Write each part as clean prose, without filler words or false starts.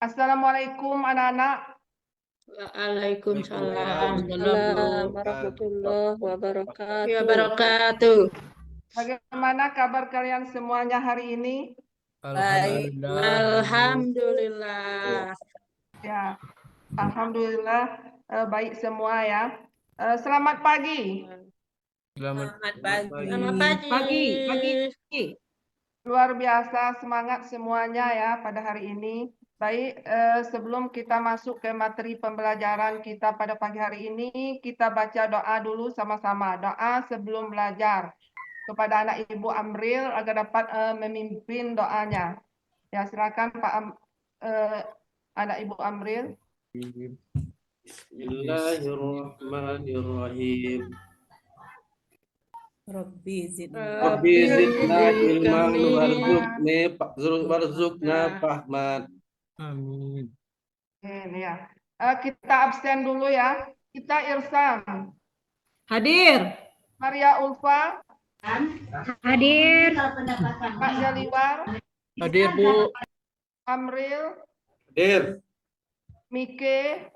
Assalamualaikum anak-anak. Waalaikumsalam Warahmatullahi wabarakatuh. wabarakatuh. Bagaimana kabar kalian semuanya hari ini? Baik. Alhamdulillah. Ya, alhamdulillah baik semua ya. Selamat pagi. Selamat pagi. Selamat pagi. Pagi. Luar biasa semangat semuanya ya pada hari ini. Baik, sebelum kita masuk ke materi pembelajaran kita pada pagi hari ini, kita baca doa dulu sama-sama. Doa sebelum belajar kepada anak Ibu Amril agar dapat memimpin doanya. Ya, silakan Pak anak Ibu Amril. Bismillahirrahmanirrahim. Rabbi zidna. Rabbi zidna ilman warzuqna fahman. Amin. Ini ya. Kita absen dulu ya. Kita Irsan. Hadir. Maria Ulfa. Hadir. Pak Jaliwar. Hadir, Bu. Amril. Hadir. Mike.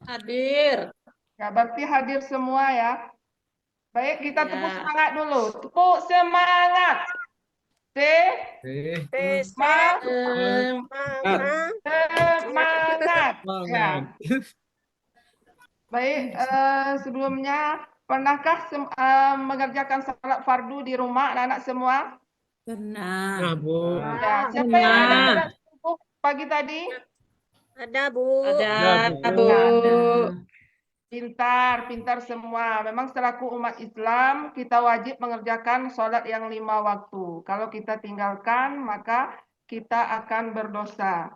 Hadir. Ya, berarti hadir semua ya. Baik, kita tepuk semangat dulu. Tepuk semangat. Semangat. Ya. Baik, sebelumnya pernahkah mengerjakan salat fardu di rumah anak-anak semua? Nah, Bu. Ya, siapa yang ada salat subuh pagi tadi? Ada, Bu. Ada, Bu. Pintar semua. Memang selaku umat Islam, kita wajib mengerjakan sholat yang 5 waktu. Kalau kita tinggalkan, maka kita akan berdosa.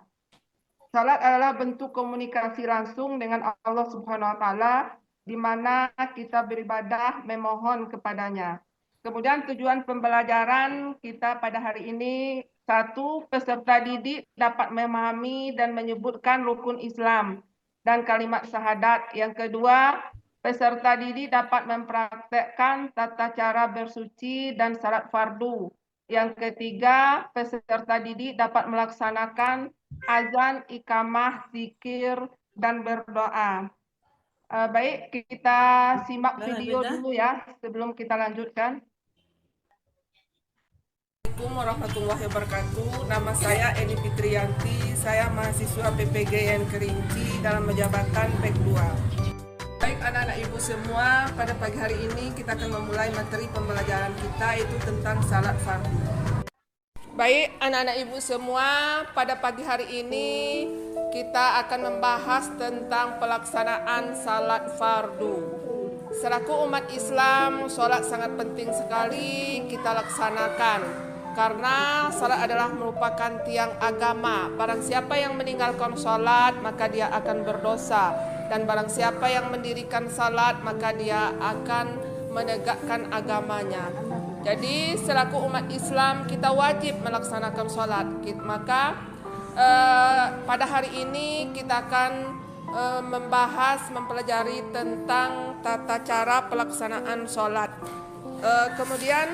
Salat adalah bentuk komunikasi langsung dengan Allah Subhanahu wa Ta'ala, di mana kita beribadah memohon kepadanya. Kemudian tujuan pembelajaran kita pada hari ini, satu, peserta didik dapat memahami dan menyebutkan rukun Islam dan kalimat syahadat. Yang kedua, peserta didik dapat mempraktekkan tata cara bersuci dan salat fardu. Yang ketiga, peserta didik dapat melaksanakan azan, ikamah, zikir, dan berdoa. Baik, kita simak video dulu ya sebelum kita lanjutkan. Assalamualaikum warahmatullahi wabarakatuh. Nama saya Eni Fitriyanti. Saya mahasiswa PPGN Kerinci dalam jabatan PEK 2. Baik anak-anak ibu semua, pada pagi hari ini kita akan memulai materi pembelajaran kita, yaitu tentang salat fardu. Baik anak-anak ibu semua, pada pagi hari ini kita akan membahas tentang pelaksanaan salat fardu. Selaku umat Islam, salat sangat penting sekali kita laksanakan. Karena salat adalah merupakan tiang agama. Barang siapa yang meninggalkan salat, maka dia akan berdosa. Dan barang siapa yang mendirikan salat, maka dia akan menegakkan agamanya. Jadi selaku umat Islam, kita wajib melaksanakan salat. Maka pada hari ini kita akan mempelajari tentang tata cara pelaksanaan salat. Kemudian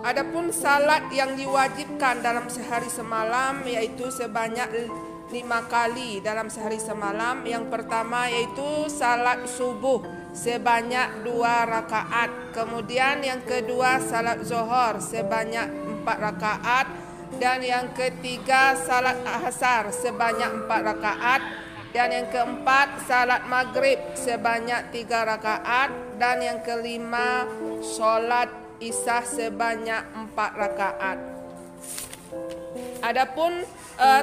adapun salat yang diwajibkan dalam sehari semalam yaitu sebanyak 5 kali dalam sehari semalam. Yang pertama yaitu salat subuh sebanyak 2 rakaat. Kemudian yang kedua salat zuhur sebanyak 4 rakaat. Dan yang ketiga salat asar sebanyak 4 rakaat. Dan yang keempat salat maghrib sebanyak 3 rakaat. Dan yang kelima salat isya sebanyak 4 rakaat. Adapun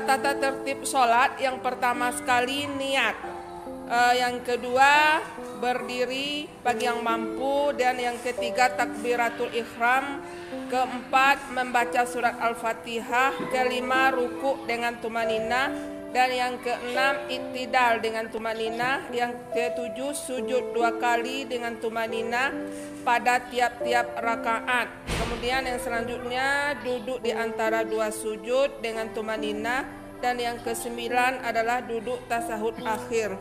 tata tertib salat, yang pertama sekali niat, yang kedua berdiri bagi yang mampu, dan yang ketiga takbiratul ihram, keempat membaca surat Al-Fatihah, kelima ruku dengan tumanina, dan yang keenam iktidal dengan tumanina, yang ketujuh sujud 2 kali dengan tumanina pada tiap-tiap rakaat. Kemudian yang selanjutnya duduk di antara 2 sujud dengan tumanina, dan yang kesembilan adalah duduk tasahud akhir.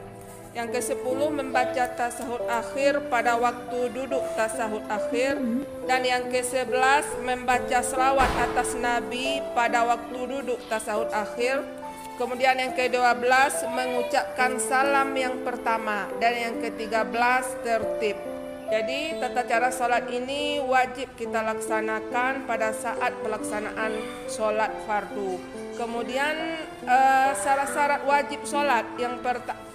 Yang ke-10 membaca tasahud akhir pada waktu duduk tasahud akhir. Dan yang ke-11 membaca selawat atas Nabi pada waktu duduk tasahud akhir. Kemudian yang ke-12 mengucapkan salam yang pertama. Dan yang ke-13 tertib. Jadi tata cara sholat ini wajib kita laksanakan pada saat pelaksanaan sholat fardu. Kemudian syarat-syarat wajib sholat yang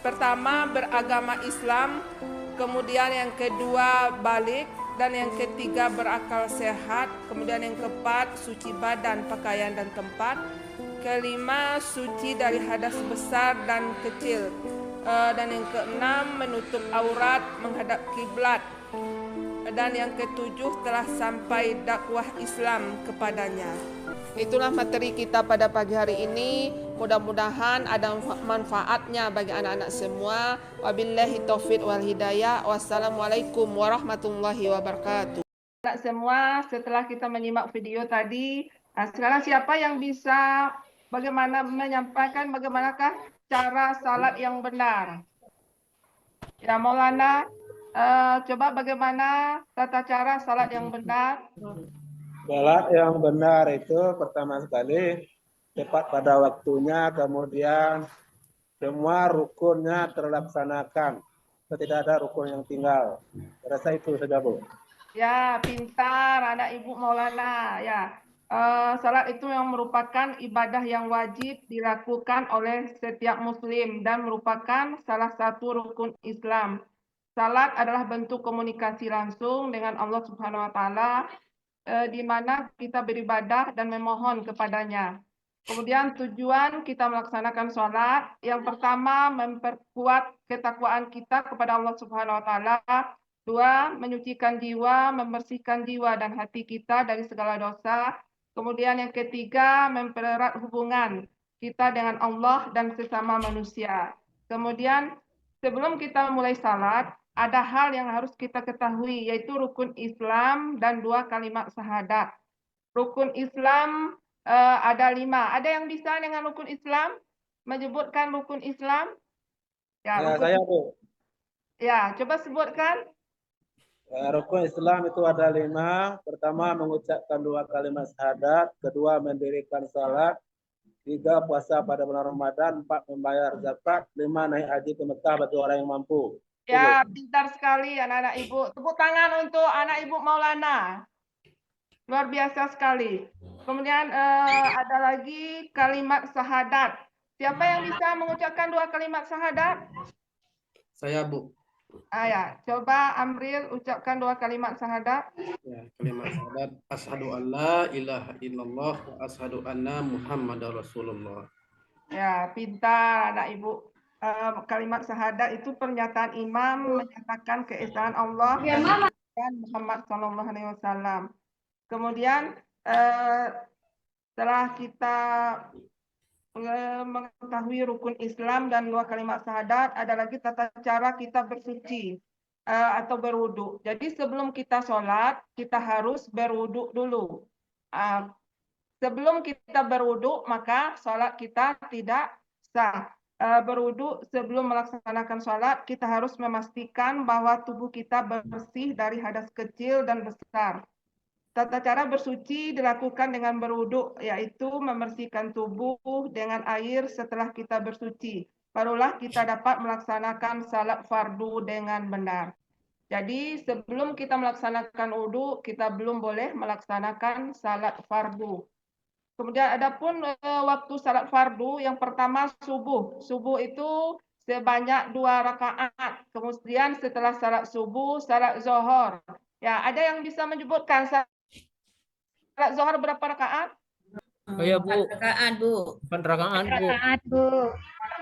pertama beragama Islam, kemudian yang kedua balik, dan yang ketiga berakal sehat, kemudian yang keempat suci badan, pakaian dan tempat, kelima suci dari hadas besar dan kecil, dan yang keenam menutup aurat menghadap kiblat. Dan yang ketujuh telah sampai dakwah Islam kepadanya. Itulah materi kita pada pagi hari ini. Mudah-mudahan ada manfaatnya bagi anak-anak semua. Wabillahi taufiq wal hidayah. Wassalamualaikum warahmatullahi wabarakatuh. Anak semua, setelah kita menyimak video tadi, sekarang siapa yang bisa menyampaikan bagaimanakah cara salat yang benar? Ya, Maulana, coba bagaimana tata cara salat yang benar? Salat yang benar itu pertama sekali tepat pada waktunya, kemudian semua rukunnya terlaksanakan. Tidak ada rukun yang tinggal. Rasa itu saja, Bu. Ya, pintar anak Ibu Maulana. Ya, salat itu yang merupakan ibadah yang wajib dilakukan oleh setiap muslim dan merupakan salah satu rukun Islam. Salat adalah bentuk komunikasi langsung dengan Allah Subhanahu wa Ta'ala, di mana kita beribadah dan memohon kepadanya. Kemudian tujuan kita melaksanakan salat yang pertama memperkuat ketakwaan kita kepada Allah Subhanahu wa Ta'ala. Dua, menyucikan jiwa, membersihkan jiwa dan hati kita dari segala dosa. Kemudian yang ketiga, mempererat hubungan kita dengan Allah dan sesama manusia. Kemudian sebelum kita mulai salat, ada hal yang harus kita ketahui, yaitu rukun Islam dan 2 kalimat syahadat. Rukun Islam ada 5. Ada yang bisa dengan rukun Islam? Menyebutkan rukun Islam? Ya, Saya, Bu. Ya, coba sebutkan. Rukun Islam itu ada 5. Pertama, mengucapkan 2 kalimat syahadat. Kedua, mendirikan salat. 3, puasa pada bulan Ramadan. 4, membayar zakat. 5, naik haji ke Mekah bagi orang yang mampu. Ya, pintar sekali anak-anak Ibu. Tepuk tangan untuk anak Ibu Maulana. Luar biasa sekali. Kemudian ada lagi kalimat syahadat. Siapa yang bisa mengucapkan 2 kalimat syahadat? Saya, Bu. Ya, coba Amril ucapkan 2 kalimat syahadat. Ya, kalimat syahadat. Asyhadu an la ilaha illallah wa asyhadu anna Muhammadar Rasulullah. Ya, pintar anak Ibu. Kalimat syahadat itu pernyataan imam menyatakan keesaan Allah dan Muhammad SAW. Kemudian setelah kita mengetahui rukun Islam dan 2 kalimat syahadat, ada lagi tata cara kita bersuci atau berwudu. Jadi sebelum kita sholat, kita harus berwudu dulu. Sebelum kita berwudu, maka sholat kita tidak sah. Berwudu sebelum melaksanakan sholat, kita harus memastikan bahwa tubuh kita bersih dari hadas kecil dan besar. Tata cara bersuci dilakukan dengan berwudu, yaitu membersihkan tubuh dengan air setelah kita bersuci. Barulah kita dapat melaksanakan salat fardu dengan benar. Jadi sebelum kita melaksanakan wudu, kita belum boleh melaksanakan salat fardu. Kemudian adapun waktu salat fardu, yang pertama subuh. Subuh itu sebanyak 2 rakaat. Kemudian setelah salat subuh, salat zuhur. Ya, ada yang bisa menyebutkan salat zuhur berapa rakaat? Oh ya, Bu. 4 rakaat, Bu. 4 rakaat, Bu.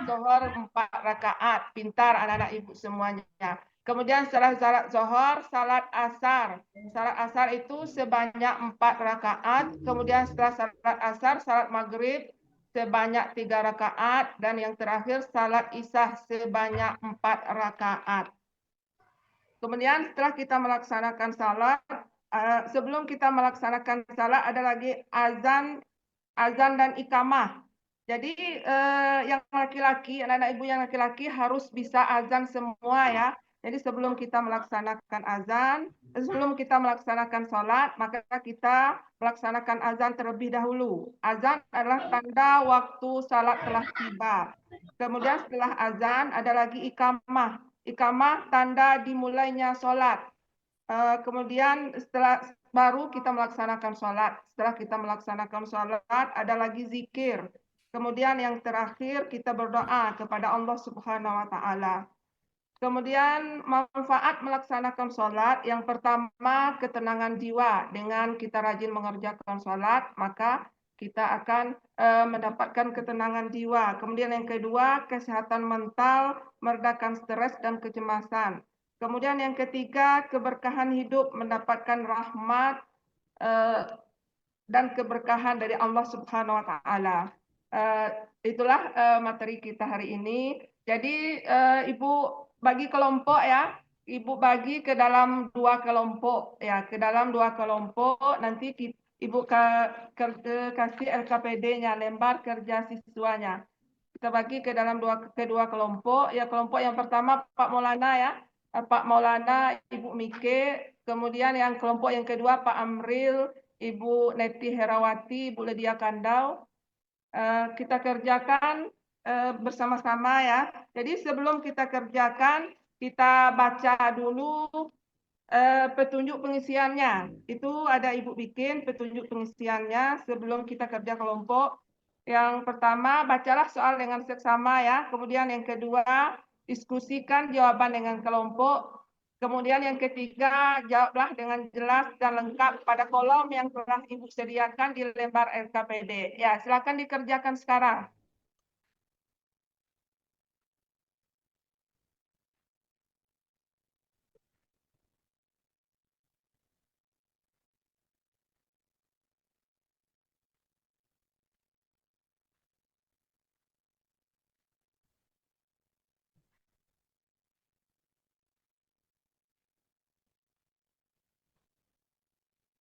Zuhur 4 rakaat. Pintar anak-anak Ibu semuanya. Kemudian setelah salat zuhur, salat asar. Salat asar itu sebanyak 4 rakaat. Kemudian setelah salat asar, salat maghrib sebanyak 3 rakaat. Dan yang terakhir salat isya sebanyak 4 rakaat. Kemudian setelah kita melaksanakan salat, sebelum kita melaksanakan salat ada lagi azan dan iqamah. Jadi yang laki-laki, anak-anak ibu yang laki-laki harus bisa azan semua ya. Jadi sebelum kita melaksanakan azan, sebelum kita melaksanakan sholat, maka kita melaksanakan azan terlebih dahulu. Azan adalah tanda waktu salat telah tiba. Kemudian setelah azan ada lagi ikamah. Ikamah tanda dimulainya sholat. Kemudian setelah baru kita melaksanakan sholat. Setelah kita melaksanakan sholat ada lagi zikir. Kemudian yang terakhir kita berdoa kepada Allah Subhanahu wa taala. Kemudian manfaat melaksanakan sholat, yang pertama ketenangan jiwa. Dengan kita rajin mengerjakan sholat, maka kita akan mendapatkan ketenangan jiwa. Kemudian yang kedua, kesehatan mental, meredakan stres dan kecemasan. Kemudian yang ketiga, keberkahan hidup, mendapatkan rahmat dan keberkahan dari Allah Subhanahu wa taala. Itulah materi kita hari ini. Jadi Ibu bagi kelompok ya, Ibu bagi ke dalam 2 kelompok ya, ke dalam 2 kelompok. Nanti Ibu kasih LKPD-nya, lembar kerja siswanya. Kita bagi ke dalam kedua kelompok. Ya, kelompok yang pertama Pak Maulana ya, Pak Maulana, Ibu Mike. Kemudian yang kelompok yang kedua Pak Amril, Ibu Neti Herawati, Ibu Lydia Kandau. Kita kerjakan bersama-sama ya. Jadi sebelum kita kerjakan, kita baca dulu petunjuk pengisiannya. Itu ada Ibu bikin petunjuk pengisiannya sebelum kita kerja kelompok. Yang pertama, bacalah soal dengan seksama ya. Kemudian yang kedua, diskusikan jawaban dengan kelompok. Kemudian yang ketiga, jawablah dengan jelas dan lengkap pada kolom yang telah Ibu sediakan di lembar LKPD. Ya, silakan dikerjakan sekarang.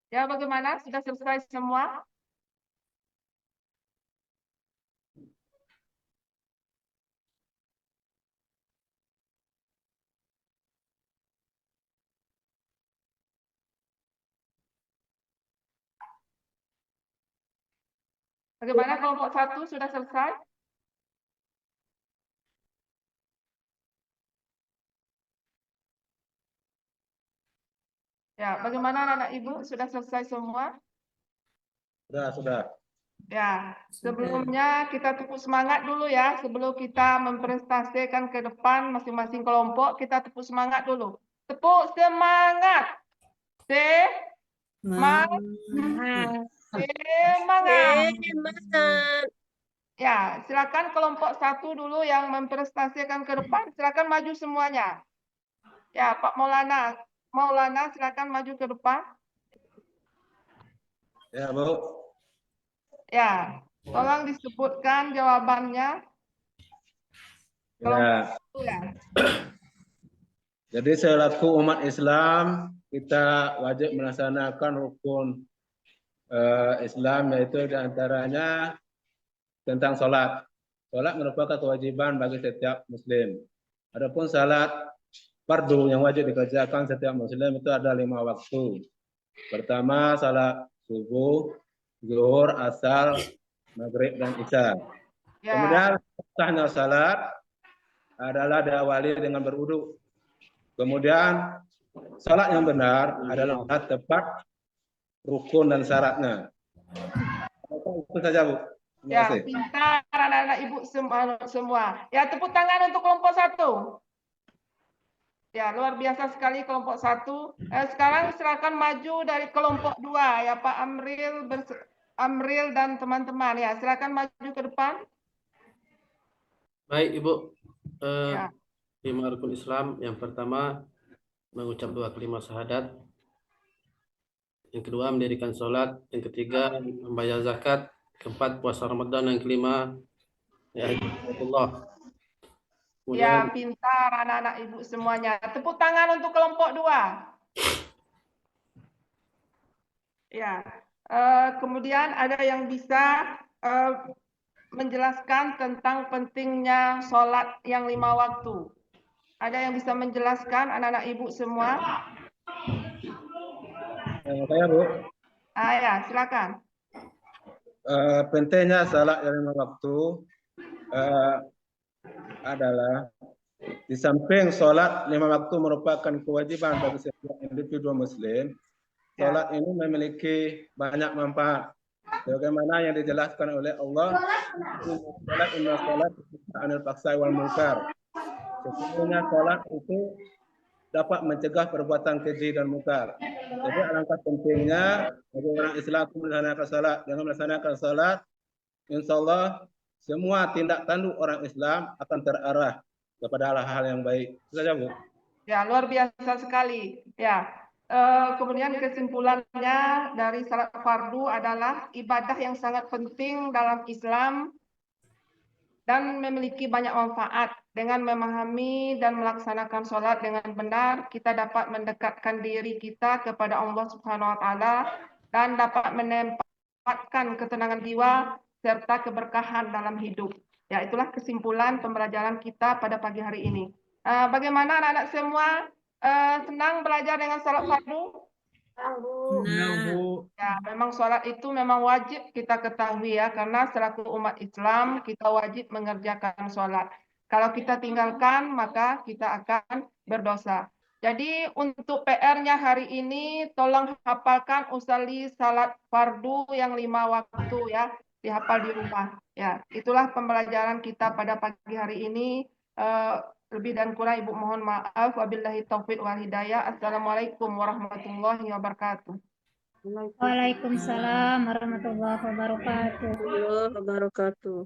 Ya, bagaimana? Sudah selesai semua? Bagaimana kelompok 1 sudah selesai? Ya, bagaimana anak-anak Ibu sudah selesai semua? Sudah. Ya, sebelumnya kita tepuk semangat dulu ya. Sebelum kita mempresentasikan ke depan masing-masing kelompok, kita tepuk semangat dulu. Tepuk semangat. Semangat. Ya, silakan kelompok 1 dulu yang mempresentasikan ke depan. Silakan maju semuanya. Ya, Pak Maulana. Maulana, silakan maju ke depan. Ya, Bu. Ya, tolong disebutkan jawabannya. Ya. Ya. Jadi selaku umat Islam, kita wajib melaksanakan rukun Islam, yaitu diantaranya tentang sholat. Sholat merupakan kewajiban bagi setiap Muslim. Adapun sholat fardu yang wajib dikerjakan setiap Muslim itu ada 5 waktu. Pertama, sholat subuh, zuhur, asar, maghrib, dan isya. Ya. Kemudian sahnya sholat adalah diawali dengan berwudu. Kemudian sholat yang benar adalah tepat rukun dan syaratnya. Itu saja, Bu. Terima Ya, kasih. pintar anak-anak Ibu semua. Ya, tepuk tangan untuk kelompok 1. Ya, luar biasa sekali kelompok 1. Sekarang silakan maju dari kelompok 2 ya, Pak Amril dan teman-teman ya. Silakan maju ke depan. Baik, Ibu. Ya. 5 rukun Islam. Yang pertama, mengucap 2 kalimat syahadat. Yang kedua, mendirikan sholat. Yang ketiga, membayar zakat. Keempat, puasa Ramadan. Yang kelima, ya Allah. Ya, pintar anak-anak Ibu semuanya. Tepuk tangan untuk kelompok 2. Ya. Kemudian ada yang bisa menjelaskan tentang pentingnya sholat yang 5 waktu. Ada yang bisa menjelaskan anak-anak ibu semua? Saya Bu, Ya, silakan. pentingnya salat yang 5 waktu adalah di samping sholat 5 waktu merupakan kewajiban bagi setiap individu muslim, sholat ini memiliki banyak manfaat. Sebagaimana yang dijelaskan oleh Allah, inna sholat anil faksai wal munkar. Sesungguhnya sholat itu dapat mencegah perbuatan keji dan munkar. Jadi alangkah pentingnya bagi orang Islam melaksanakan sholat. Dengan melaksanakan sholat, insya Allah semua tindak tanduk orang Islam akan terarah kepada hal-hal yang baik. Itu saja, Bu. Ya, luar biasa sekali. Ya. Kemudian kesimpulannya dari salat fardu adalah ibadah yang sangat penting dalam Islam dan memiliki banyak manfaat. Dengan memahami dan melaksanakan sholat dengan benar, kita dapat mendekatkan diri kita kepada Allah Subhanahu wa Ta'ala dan dapat menempatkan ketenangan jiwa serta keberkahan dalam hidup. Ya, itulah kesimpulan pembelajaran kita pada pagi hari ini. Bagaimana anak-anak semua? Senang belajar dengan sholat fardu? Ya, memang sholat itu memang wajib kita ketahui ya, karena selaku umat Islam kita wajib mengerjakan sholat. Kalau kita tinggalkan maka kita akan berdosa. Jadi untuk PR-nya hari ini tolong hafalkan usolli salat fardu yang 5 waktu ya, dihafal di rumah. Ya, itulah pembelajaran kita pada pagi hari ini. Lebih dan kurang Ibu mohon maaf. Wabillahi taufiq wal hidayah. Assalamualaikum warahmatullahi wabarakatuh. Waalaikumsalam warahmatullahi wabarakatuh. Wabarakatuh.